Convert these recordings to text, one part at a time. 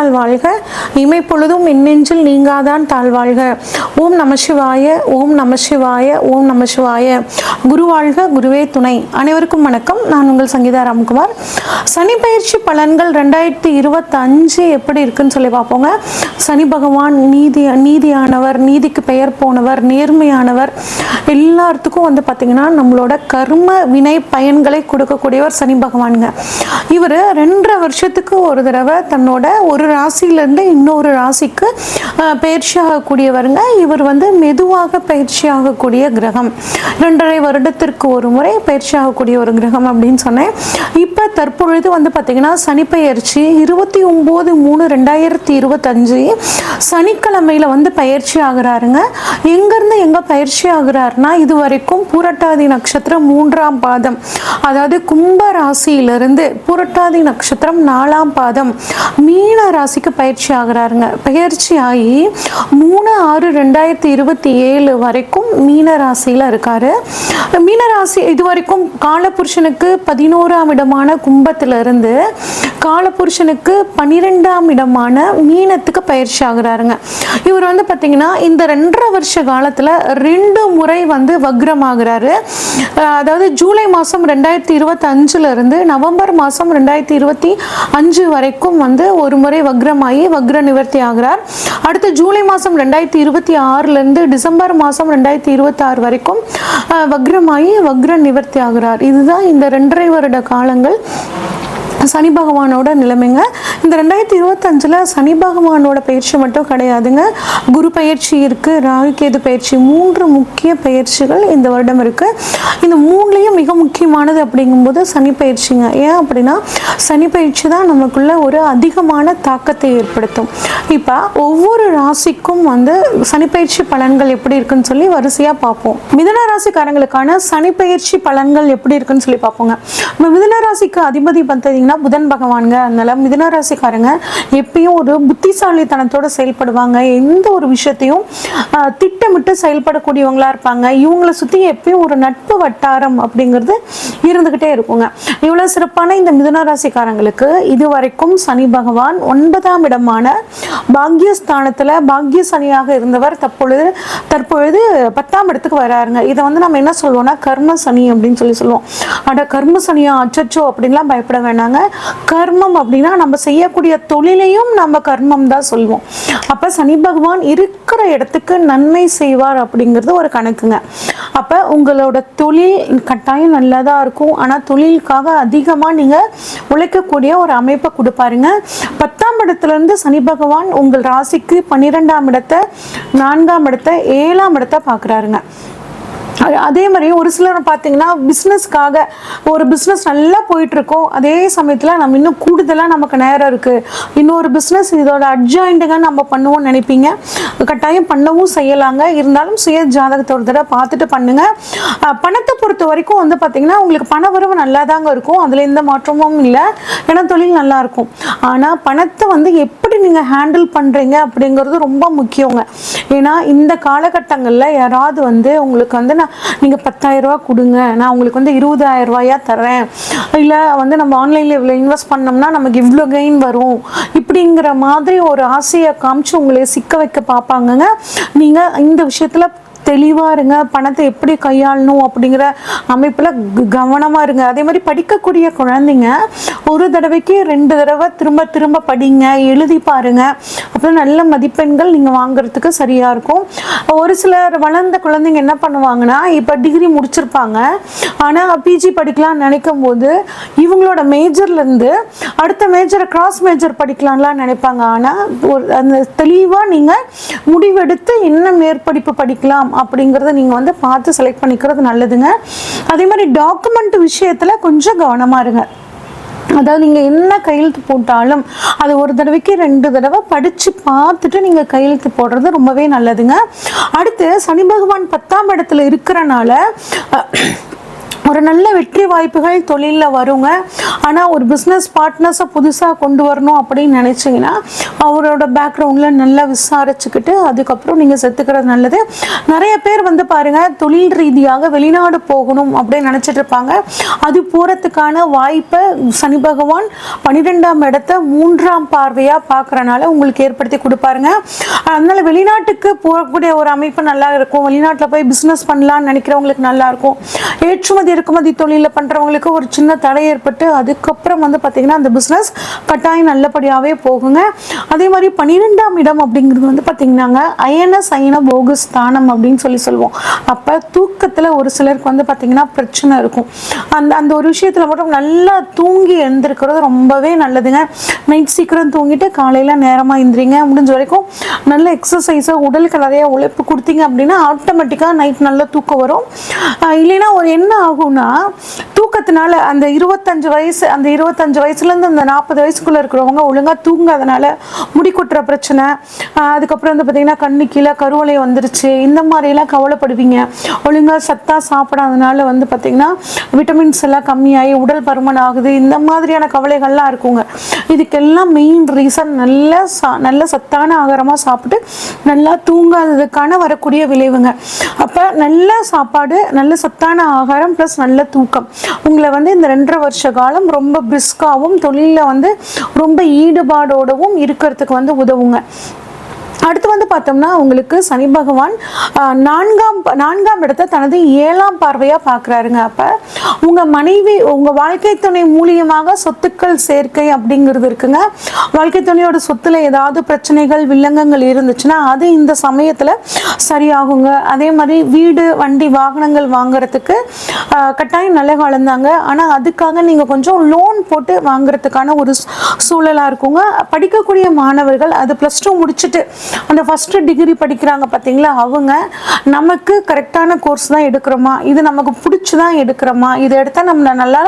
நீடூழி வாழ்க, இமைப்பொழுதும் எண்ணெஞ்சில் நீங்காதான் தாழ்வாழ்க. ஓம் நம சிவாய, ஓம் நம சிவாய, ஓம் நம சிவாய. குரு வாழ்க, குருவே துணை. அனைவருக்கும் வணக்கம். நான் உங்கள் சங்கீதா ராம்குமார். சனி பயிற்சி பலன்கள் 2025 எப்படி இருக்குன்னு சொல்லி பார்ப்போங்க. சனி பகவான் நீதியானவர், நீதிக்கு பெயர் போனவர், நேர்மையானவர். எல்லாத்துக்கும் பார்த்தீங்கன்னா நம்மளோட கர்ம வினை பயன்களை கொடுக்கக்கூடியவர் சனி பகவானுங்க. இவர் 2.5 வருஷத்துக்கு ஒரு தடவை தன்னோட ஒரு ராசியிலிருந்து இன்னொரு ராசிக்கு பயிற்சி ஆகக்கூடியவருங்க. இவர் மெதுவாக பயிற்சி ஆகக்கூடிய கிரகம். 2.5 வருடத்திற்கு ஒரு முறை பயிற்சி ஆகக்கூடிய ஒரு கிரகம் அப்படின்னு சொன்னேன். இப்போ தற்பொழுது பார்த்தீங்கன்னா சனி பயிற்சி 29/3/2025 சனிக்கிழமையில பயிற்சி ஆகிறாருங்க. எங்கேருந்து எங்கே பயிற்சி ஆகிறாருன்னா, இது வரைக்கும் பூரட்டாதி நட்சத்திரம் 3ஆம் பாதம், அதாவது கும்ப ராசியிலிருந்து பூரட்டாதி நட்சத்திரம் 4ஆம் பாதம் மீன ராசிக்கு பயிற்சி ஆகிறாருங்க. பயிற்சி ஆகி 3/6/2027 வரைக்கும் மீன ராசியில் இருக்காரு. மீனராசி இது வரைக்கும் காலபுருஷனுக்கு 11ஆம் இடமான கும்பத்திலிருந்து காலபுருஷனுக்கு 12ஆம் இடமான மீனத்துக்கு பயிற்சி ஆகிறாருங்க. இவர் பார்த்தீங்கன்னா இந்த 2.5 வருஷ காலத்தில் 2 முறை வக்ரம் ஆகிறாரு. அதாவது ஜூலை மாதம் 2025 இருந்து நவம்பர் மாதம் 2025 வரைக்கும் ஒரு முறை வக்ரமாகி வக்ர நிவர்த்தி ஆகிறார். அடுத்து ஜூலை மாதம் 2026 இருந்து டிசம்பர் மாதம் 2026 வரைக்கும் வக்ரமாகி வக்ர நிவர்த்தி ஆகிறார். இதுதான் இந்த 2.5 வருட காலங்கள் சனி பகவானோட நிலைமைங்க. இந்த 2025 சனி பகவானோட பயிற்சி மட்டும் கிடையாதுங்க. குரு பயிற்சி இருக்கு, ராகு கேது பயிற்சி, 3 முக்கிய பயிற்சிகள் இந்த வருடம் இருக்கு. இந்த 3லயும் மிக முக்கியமானது அப்படிங்கும்போது சனி பயிற்சிங்க. ஏன் அப்படின்னா சனி பயிற்சி தான் நமக்குள்ள ஒரு அதிகமான தாக்கத்தை ஏற்படுத்தும். இப்போ ஒவ்வொரு ராசிக்கும் சனி பயிற்சி பலன்கள் எப்படி இருக்குன்னு சொல்லி வரிசையா பார்ப்போம். மிதுன ராசிக்காரங்களுக்கான சனி பயிற்சி பலன்கள் எப்படி இருக்குன்னு சொல்லி பார்ப்போங்க. மிதுன ராசிக்கு அதிபதி பார்த்தீங்கன்னா புதன் பகவான்ங்க. அதனால மிதுன ராசிக்காரங்க எப்பயும் ஒரு புத்திசாலித்தனத்தோட செயல்படுவாங்க. எந்த ஒரு விஷயத்தையும் திட்டமிட்டு செயல்படக்கூடியவங்களா இருப்பாங்க. இவங்களை சுத்தி எப்பயும் ஒரு நட்பு வட்டாரம் அப்படிங்கிறது இருந்துகிட்டே இருக்குங்க. இவ்வளவு சிறப்பான இந்த மிதுன ராசிக்காரங்களுக்கு இதுவரைக்கும் சனி பகவான் 9ஆம் இடமான பாக்யஸ்தானத்துல பாக்ய சனியாக இருந்தவர் தற்பொழுது 10ஆம் இடத்துக்கு வராருங்க. இதை நம்ம என்ன சொல்லுவோம்னா கர்ம சனி அப்படின்னு சொல்லுவோம். அட கர்ம சனியா, அச்சச்சோ அப்படின்லாம் பயப்பட வேண்டாங்க. கர்மம் அப்படின்னா நம்ம செய்யக்கூடிய தொழிலையும் நம்ம கர்மம் தான் சொல்லுவோம். அப்ப சனி பகவான் இருக்கிற இடத்துக்கு நன்மை செய்வார் அப்படிங்கிறது ஒரு கணக்குங்க. அப்ப உங்களோட தொழில் கட்டாயம் நல்லதா இருக்கும். ஆனா தொழிலுக்காக அதிகமா நீங்க உழைக்கக்கூடிய ஒரு அமைப்பை கொடுப்பாருங்க. 10ஆம் இடத்துல இருந்து சனி பகவான் உங்கள் ராசிக்கு 12ஆம் இடத்தை, 4ஆம் இடத்தை, 7ஆம் இடத்தை பாக்குறாருங்க. அதே மாதிரி ஒரு சிலர் பார்த்தீங்கன்னா பிஸ்னஸ்க்காக ஒரு பிஸ்னஸ் நல்லா போயிட்டு இருக்கோம், அதே சமயத்தில் நம்ம இன்னும் கூடுதலாக நமக்கு நேரம் இருக்குது, இன்னொரு பிஸ்னஸ் இதோட அட்ஜாயிண்ட்டுங்க நம்ம பண்ணுவோம்னு நினைப்பீங்க. கட்டாயம் பண்ணவும் செய்யலாங்க. இருந்தாலும் சுய ஜாதகத்தை ஒரு தடவை பார்த்துட்டு பண்ணுங்க. பணத்தை பொறுத்த வரைக்கும் பார்த்தீங்கன்னா உங்களுக்கு பண வரவு நல்லா தாங்க இருக்கும், அதில் எந்த மாற்றமும் இல்லை. ஏன்னா தொழில் நல்லா இருக்கும். ஆனால் பணத்தை எப்படி நீங்கள் ஹேண்டில் பண்ணுறீங்க அப்படிங்கிறது ரொம்ப முக்கியங்க. ஏன்னா இந்த காலகட்டங்களில் யாராவது உங்களுக்கு நீங்கள் 10,000 ரூபா கொடுங்க, நான் உங்களுக்கு 20,000 ரூபாயா தரேன், இல்லை நம்ம ஆன்லைனில் இவ்வளோ இன்வெஸ்ட் பண்ணோம்னா நமக்கு இவ்வளோ கெயின் வரும், இப்படிங்கிற மாதிரி ஒரு ஆசையை காமிச்சு உங்களை சிக்க வைக்க பார்ப்பாங்கங்க. நீங்கள் இந்த விஷயத்தில் தெளிவாக இருங்க. பணத்தை எப்படி கையாளணும் அப்படிங்கிற அமைப்பில் கவனமாக இருங்க. அதே மாதிரி படிக்கக்கூடிய குழந்தைங்க ஒரு தடவைக்கு 2 தடவை திரும்ப திரும்ப படிங்க, எழுதி பாருங்க. அப்போ நல்ல மதிப்பெண்கள் நீங்கள் வாங்குறதுக்கு சரியாக இருக்கும். ஒரு சிலர் வளர்ந்த குழந்தைங்க என்ன பண்ணுவாங்கன்னா, இப்போ டிகிரி முடிச்சிருப்பாங்க, ஆனால் பிஜி படிக்கலாம்னு நினைக்கும் போது இவங்களோட மேஜர்லேருந்து அடுத்த மேஜரை கிராஸ் மேஜர் படிக்கலாம்லாம் நினைப்பாங்க. ஆனால் அந்த தெளிவாக நீங்கள் முடிவெடுத்து என்ன மேற்படிப்பு படிக்கலாம் அப்படிங்கிறத நீங்கள் பார்த்து செலக்ட் பண்ணிக்கிறது நல்லதுங்க. அதே மாதிரி டாக்குமெண்ட் விஷயத்தில் கொஞ்சம் கவனமாக இருங்க. அதாவது நீங்கள் என்ன கையெழுத்து போட்டாலும் அது ஒரு தடவைக்கு 2 தடவை படித்து பார்த்துட்டு நீங்கள் கையெழுத்து போடுறது ரொம்பவே நல்லதுங்க. அடுத்து சனி பகவான் 10ஆம் இடத்துல இருக்கிறனால ஒரு நல்ல வெற்றி வாய்ப்புகள் தொழிலில் வருங்க. ஆனால் ஒரு பிஸ்னஸ் பார்ட்னர்ஸை புதுசாக கொண்டு வரணும் அப்படின்னு நினச்சிங்கன்னா அவரோட பேக்ரவுண்டில் நல்லா விசாரிச்சுக்கிட்டு அதுக்கப்புறம் நீங்கள் செத்துக்கிறது நல்லது. நிறைய பேர் வந்து பாருங்கள், தொழில் ரீதியாக வெளிநாடு போகணும் அப்படின்னு நினச்சிட்டு இருப்பாங்க. அது போகிறதுக்கான வாய்ப்பை சனி பகவான் 12ஆம் இடத்த 3ஆம் பார்வையாக பார்க்குறனால உங்களுக்கு ஏற்படுத்தி கொடுப்பாருங்க. அதனால் வெளிநாட்டுக்கு போகக்கூடிய ஒரு அமைப்பு நல்லா இருக்கும். வெளிநாட்டில் போய் பிஸ்னஸ் பண்ணலான்னு நினைக்கிறவங்களுக்கு நல்லாயிருக்கும். ஏற்றுமதி இறக்குமதி தொழிலில் பண்ணுறவங்களுக்கு ஒரு சின்ன தடை ஏற்பட்டு அதுக்கப்புறம் வந்து பார்த்திங்கன்னா அந்த பிஸ்னஸ் கட்டாயம் நல்லபடியாகவே போகுங்க. அதே மாதிரி 12ஆம் இடம் அப்படிங்கிறது வந்து பார்த்திங்கன்னாங்க அயன போக ஸ்தானம் அப்படின்னு சொல்லுவோம். அப்போ தூக்கத்தில் ஒரு சிலருக்கு வந்து பார்த்திங்கன்னா பிரச்சனை இருக்கும். அந்த ஒரு விஷயத்தில் மட்டும் நல்லா தூங்கி எழுந்திருக்கிறது ரொம்பவே நல்லதுங்க. நைட் சீக்கிரம் தூங்கிட்டு காலையில் நேரமாக எழுந்திரிங்க. முடிஞ்ச வரைக்கும் நல்ல எக்ஸசைஸை உடலுக்கு நிறைய உழைப்பு கொடுத்தீங்க அப்படின்னா ஆட்டோமேட்டிக்காக நைட் நல்லா தூக்கம் வரும். இல்லைன்னா ஒரு என்ன ஆகும்னா தூக்கத்தினால அந்த 25 வயசு அந்த 25 வயசுலேருந்து அந்த 40 வயசுக்குள்ளே இருக்கிறவங்க ஒழுங்காக தூங்காதனால முடி கொட்டுற பிரச்சனை, அதுக்கப்புறம் வந்து பார்த்திங்கன்னா கண்ணு கீழே கருவளை வந்துருச்சு, இந்த மாதிரிலாம் கவலைப்படுவீங்க. ஒழுங்காக சத்தாக சாப்பிடாதனால வந்து பார்த்திங்கன்னா விட்டமின்ஸ் எல்லாம் கம்மியாகி உடல் பருமன் ஆகுது, இந்த மாதிரியான கவலைகள்லாம் இருக்குங்க. இதுக்கெல்லாம் மெயின் ரீசன் நல்ல சத்தான ஆகாரமாக சாப்பிட்டு நல்லா தூங்காததுக்கான வரக்கூடிய விளைவுங்க. அப்போ நல்ல சாப்பாடு, நல்ல சத்தான ஆகாரம் ப்ளஸ் நல்ல தூக்கம் உங்களை வந்து இந்த 2.5 வருஷ காலம் ரொம்ப பிரிஸ்காவும் தொழிலில் வந்து ரொம்ப ஈடுபாடோடவும் இருக்கிறதுக்கு வந்து உதவுங்க. அடுத்து வந்து பார்த்தோம்னா உங்களுக்கு சனி பகவான் 4ஆம் இடத்தை தனது 7ஆம் பார்வையாக பார்க்குறாருங்க. அப்போ உங்கள் மனைவி உங்கள் வாழ்க்கை துணை மூலியமாக சொத்துக்கள் சேர்க்கை அப்படிங்கிறது இருக்குங்க. வாழ்க்கை துணையோட சொத்துல ஏதாவது பிரச்சனைகள் வில்லங்கங்கள் இருந்துச்சுன்னா அது இந்த சமயத்தில் சரியாகுங்க. அதே மாதிரி வீடு வண்டி வாகனங்கள் வாங்குறதுக்கு கட்டாயம் நல்ல காலம் தாங்க. ஆனால் அதுக்காக நீங்கள் கொஞ்சம் லோன் போட்டு வாங்குறதுக்கான ஒரு சூழலாக இருக்குங்க. படிக்கக்கூடிய மாணவர்கள் அது +2 முடிச்சுட்டு அந்த ஃபர்ஸ்ட் டிகிரி படிக்கிறாங்க பார்த்தீங்களா, அவங்க நமக்கு கரெக்டான கோர்ஸ் தான் எடுக்கிறோமா, இது நமக்கு பிடிச்சி தான் எடுக்கிறோமா, இதை எடுத்தால் நம்ம நல்லா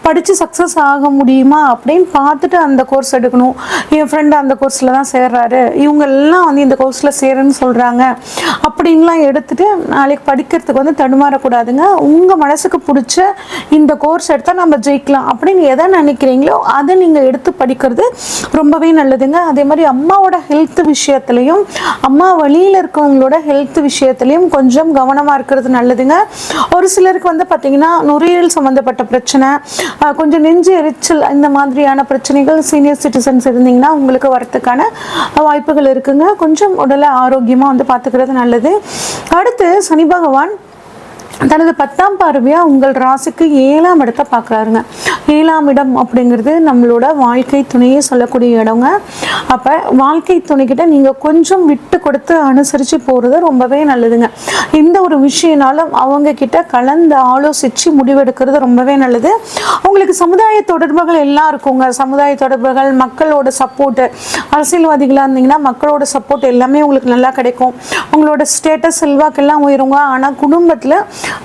படித்து சக்ஸஸ் ஆக முடியுமா அப்படின்னு பார்த்துட்டு அந்த கோர்ஸ் எடுக்கணும். என் ஃப்ரெண்டு அந்த கோர்ஸில் தான் சேர்றாரு, இவங்க எல்லாம் வந்து இந்த கோர்ஸில் சேருன்னு சொல்கிறாங்க அப்படின்லாம் எடுத்துட்டு நாளைக்கு படிக்கிறதுக்கு வந்து தடுமாறக்கூடாதுங்க. உங்கள் மனசுக்கு பிடிச்ச இந்த கோர்ஸ் எடுத்தால் நம்ம ஜெயிக்கலாம் அப்படின்னு எதை நினைக்கிறீங்களோ அதை நீங்கள் எடுத்து படிக்கிறது ரொம்பவே நல்லதுங்க. அதே மாதிரி அம்மாவோட ஹெல்த் விஷயத்துலையும் அம்மா வழியில் இருக்கவங்களோட ஹெல்த் விஷயத்துலையும் கொஞ்சம் கவனமாக இருக்கிறது நல்லதுங்க. ஒரு சிலருக்கு வந்து பார்த்தீங்கன்னா நுரையீரல் சம்மந்தப்பட்ட பிரச்சனை, கொஞ்சம் நெஞ்சு எரிச்சல், இந்த மாதிரியான பிரச்சனைகள் சீனியர் சிட்டிசன்ஸ் இருந்தீங்கன்னா உங்களுக்கு வரத்துக்கான வாய்ப்புகள் இருக்குங்க. கொஞ்சம் உடலை ஆரோக்கியமாக வந்து பார்த்துக்கிறது நல்லது. அடுத்து சனி பகவான் தனது 10ஆம் பார்வையாக உங்கள் ராசிக்கு 7ஆம் இடத்தை பார்க்குறாருங்க. 7ஆம் இடம் அப்படிங்கிறது நம்மளோட வாழ்க்கை துணையை சொல்லக்கூடிய இடங்க. அப்போ வாழ்க்கை துணைக்கிட்ட நீங்கள் கொஞ்சம் விட்டு கொடுத்து அனுசரித்து போகிறது ரொம்பவே நல்லதுங்க. எந்த ஒரு விஷயனாலும் அவங்க கிட்ட கலந்து ஆலோசித்து முடிவெடுக்கிறது ரொம்பவே நல்லது. உங்களுக்கு சமுதாய தொடர்புகள் எல்லாம் இருக்குங்க. சமுதாய தொடர்புகள், மக்களோட சப்போர்ட்டு, அரசியல்வாதிகளாக இருந்தீங்கன்னா மக்களோட சப்போர்ட் எல்லாமே உங்களுக்கு நல்லா கிடைக்கும். உங்களோட ஸ்டேட்டஸ் செல்வாக்கெல்லாம் உயருங்க. ஆனால் குடும்பத்தில்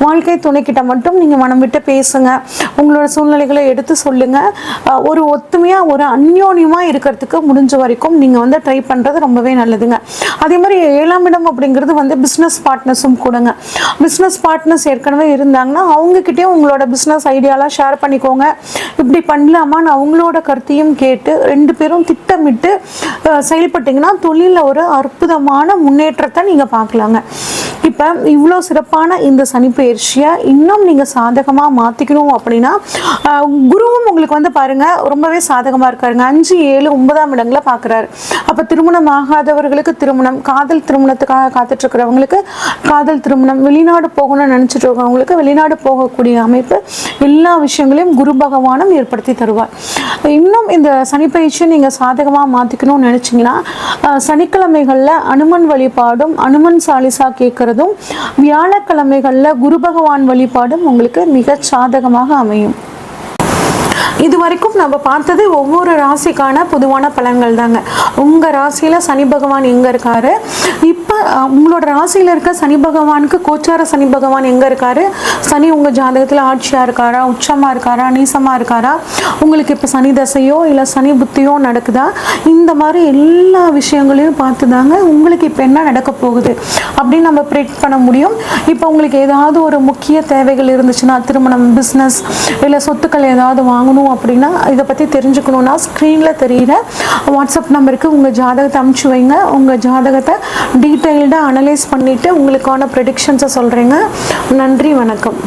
வாழ்க்கை துணைக்கிட்ட மட்டும் நீங்கள் மனம் விட்டு பேசுங்க. உங்களோட சூழ்நிலைகளை எடுத்து சொல்லுங்கள். ஒரு ஒத்துமையாக ஒரு அந்யோன்யமாக இருக்கிறதுக்கு முடிஞ்ச வரைக்கும் நீங்கள் வந்து ட்ரை பண்ணுறது ரொம்பவே நல்லதுங்க. அதே மாதிரி 7ஆம் இடம் அப்படிங்கிறது வந்து பிஸ்னஸ் பார்ட்னர்ஸும் கூடங்க. பிஸ்னஸ் பார்ட்னர்ஸ் ஏற்கனவே இருந்தாங்கன்னா அவங்கக்கிட்டேயும் உங்களோட பிஸ்னஸ் ஐடியாலாம் ஷேர் பண்ணிக்கோங்க. இப்படி பண்ணலாமான்னு அவங்களோட கருத்தையும் கேட்டு 2 பேரும் திட்டமிட்டு செயல்பட்டிங்கன்னா தொழிலில் ஒரு அற்புதமான முன்னேற்றத்தை நீங்கள் பார்க்கலாங்க. இப்போ இவ்வளோ சிறப்பான இந்த சனி பயிற்சியை இன்னும் நீங்கள் சாதகமாக மாற்றிக்கணும் அப்படின்னா குருவும் உங்களுக்கு வந்து பாருங்கள் ரொம்பவே சாதகமாக இருக்காருங்க. 5, 7, 9ஆம் இடங்களை பார்க்குறாரு. அப்போ திருமணம் ஆகாதவர்களுக்கு திருமணம், காதல் திருமணத்துக்காக காத்துட்ருக்கிறவங்களுக்கு காதல் திருமணம், வெளிநாடு போகணும்னு நினச்சிட்டு இருக்கிறவங்களுக்கு வெளிநாடு போகக்கூடிய அமைப்பு, எல்லா விஷயங்களையும் குரு பகவானும் ஏற்படுத்தி தருவார். இன்னும் இந்த சனி பயிற்சியை நீங்கள் சாதகமாக மாற்றிக்கணும்னு நினச்சிங்கன்னா சனிக்கிழமைகளில் அனுமன் வழிபாடும் அனுமன் சாலிசா கேட்குறதும், வியாழக்கிழமைகளில் குரு பகவான் வழிபாடும் உங்களுக்கு மிக சாதகமாக அமையும். இது வரைக்கும் நம்ம பார்த்தது ஒவ்வொரு ராசிக்கான பொதுவான பலன்கள் தாங்க. உங்கள் ராசியில் சனி பகவான் எங்கே இருக்காரு, இப்போ உங்களோட ராசியில் இருக்க சனி பகவானுக்கு கோச்சார சனி பகவான் எங்கே இருக்காரு, சனி உங்கள் ஜாதகத்தில் ஆட்சியாக இருக்காரா, உச்சமாக இருக்காரா, நீசமாக இருக்காரா, உங்களுக்கு இப்போ சனி தசையோ இல்லை சனி புத்தியோ நடக்குதா, இந்த மாதிரி எல்லா விஷயங்களையும் பார்த்து தாங்க உங்களுக்கு இப்போ என்ன நடக்க போகுது அப்படின்னு நம்ம ப்ரெடிக்ட் பண்ண முடியும். இப்போ உங்களுக்கு ஏதாவது ஒரு முக்கிய தேவைகள் இருந்துச்சுன்னா, திருமணம், பிஸ்னஸ் இல்லை சொத்துக்கள் ஏதாவது வாங்கணும் அப்படின்னா, இதை பற்றி தெரிஞ்சுக்கணுன்னா ஸ்க்ரீனில் தெரிகிற வாட்ஸ்அப் நம்பருக்கு உங்கள் ஜாதகத்தை அனுப்பிச்சி வைங்க. உங்கள் ஜாதகத்தை டீட்டெயில்டாக அனலைஸ் பண்ணிவிட்டு உங்களுக்கான ப்ரெடிக்ஷன்ஸை சொல்கிறேங்க. நன்றி, வணக்கம்.